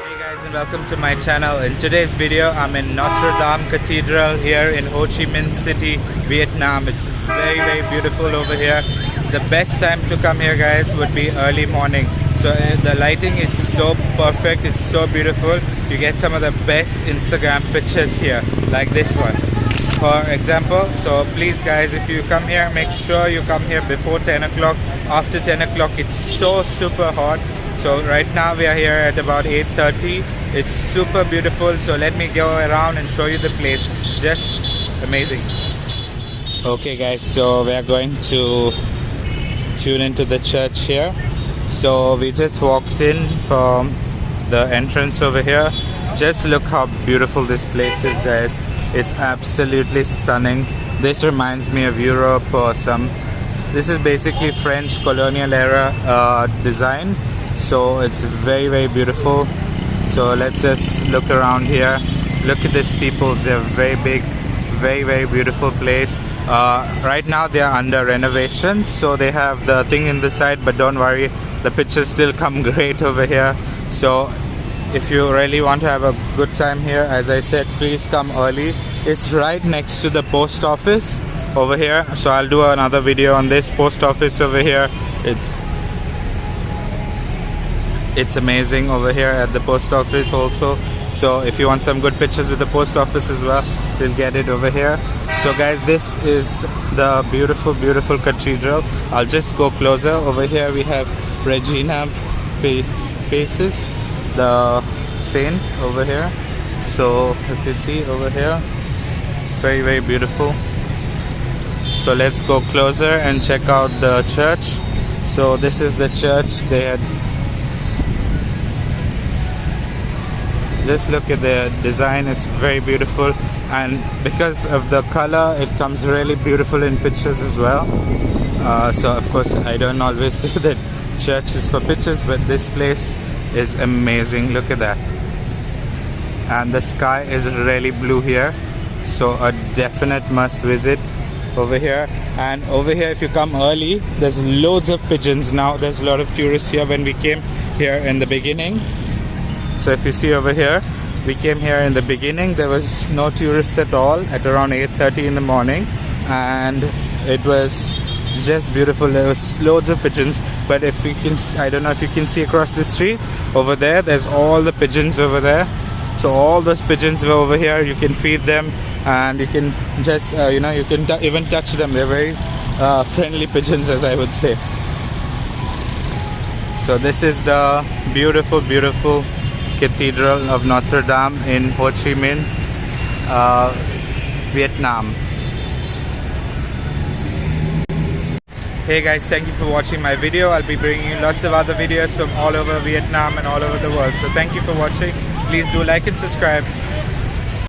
Hey guys, and welcome to my channel. In today's video I'm in Notre Dame Cathedral here in Ho Chi Minh City, Vietnam. It's very beautiful over here. The best time to come here guys would be early morning. So the lighting is so perfect, it's so beautiful. You get some of the best Instagram pictures here, like this one for example. So please guys, if you come here, make sure you come here before 10 o'clock. After 10 o'clock it's so super hot. So right now we are here at about 8:30. It's super beautiful. So let me go around and show you the place. It's just amazing. Okay guys, so we are going to tune into the church here. So we just walked in from the entrance over here. Just look how beautiful this place is guys. It's absolutely stunning. This reminds me of Europe or some. This is basically French colonial era design. So it's very beautiful. So let's just look around here. Look at the steeples, they're very big, very beautiful place. Right now they are under renovation, so they have the thing in the side, but don't worry, the pictures still come great over here. So if you really want to have a good time here, as I said, please come early. It's right next to the post office over here, so I'll do another video on this post office over here. It's amazing over here at the post office also. So if you want some good pictures with the post office as well, you'll get it over here. So guys, this is the beautiful cathedral. I'll just go closer. Over here we have Regina Pacis, the saint over here. So if you see over here, very beautiful. So let's go closer and check out the church. So this is the church. They had, just look at the design, it's very beautiful, and because of the color it comes really beautiful in pictures as well. So of course I don't always say that church is for pictures, but this place is amazing. Look at that, and the sky is really blue here, so a definite must visit over here. And over here if you come early, there's loads of pigeons. Now there's a lot of tourists here. When we came here in the beginning, so if you see over here, we came here in the beginning, there was no tourists at all at around 8:30 in the morning, and it was just beautiful. There was loads of pigeons. But if you can, I don't know if you can see across the street over there, there's all the pigeons over there. So all those pigeons were over here. You can feed them, and you can just you can even touch them. They're very friendly pigeons, as I would say. So this is the beautiful Cathedral of Notre Dame in Ho Chi Minh, Vietnam. Hey guys, thank you for watching my video. I'll be bringing you lots of other videos from all over Vietnam and all over the world. So thank you for watching. Please do like and subscribe.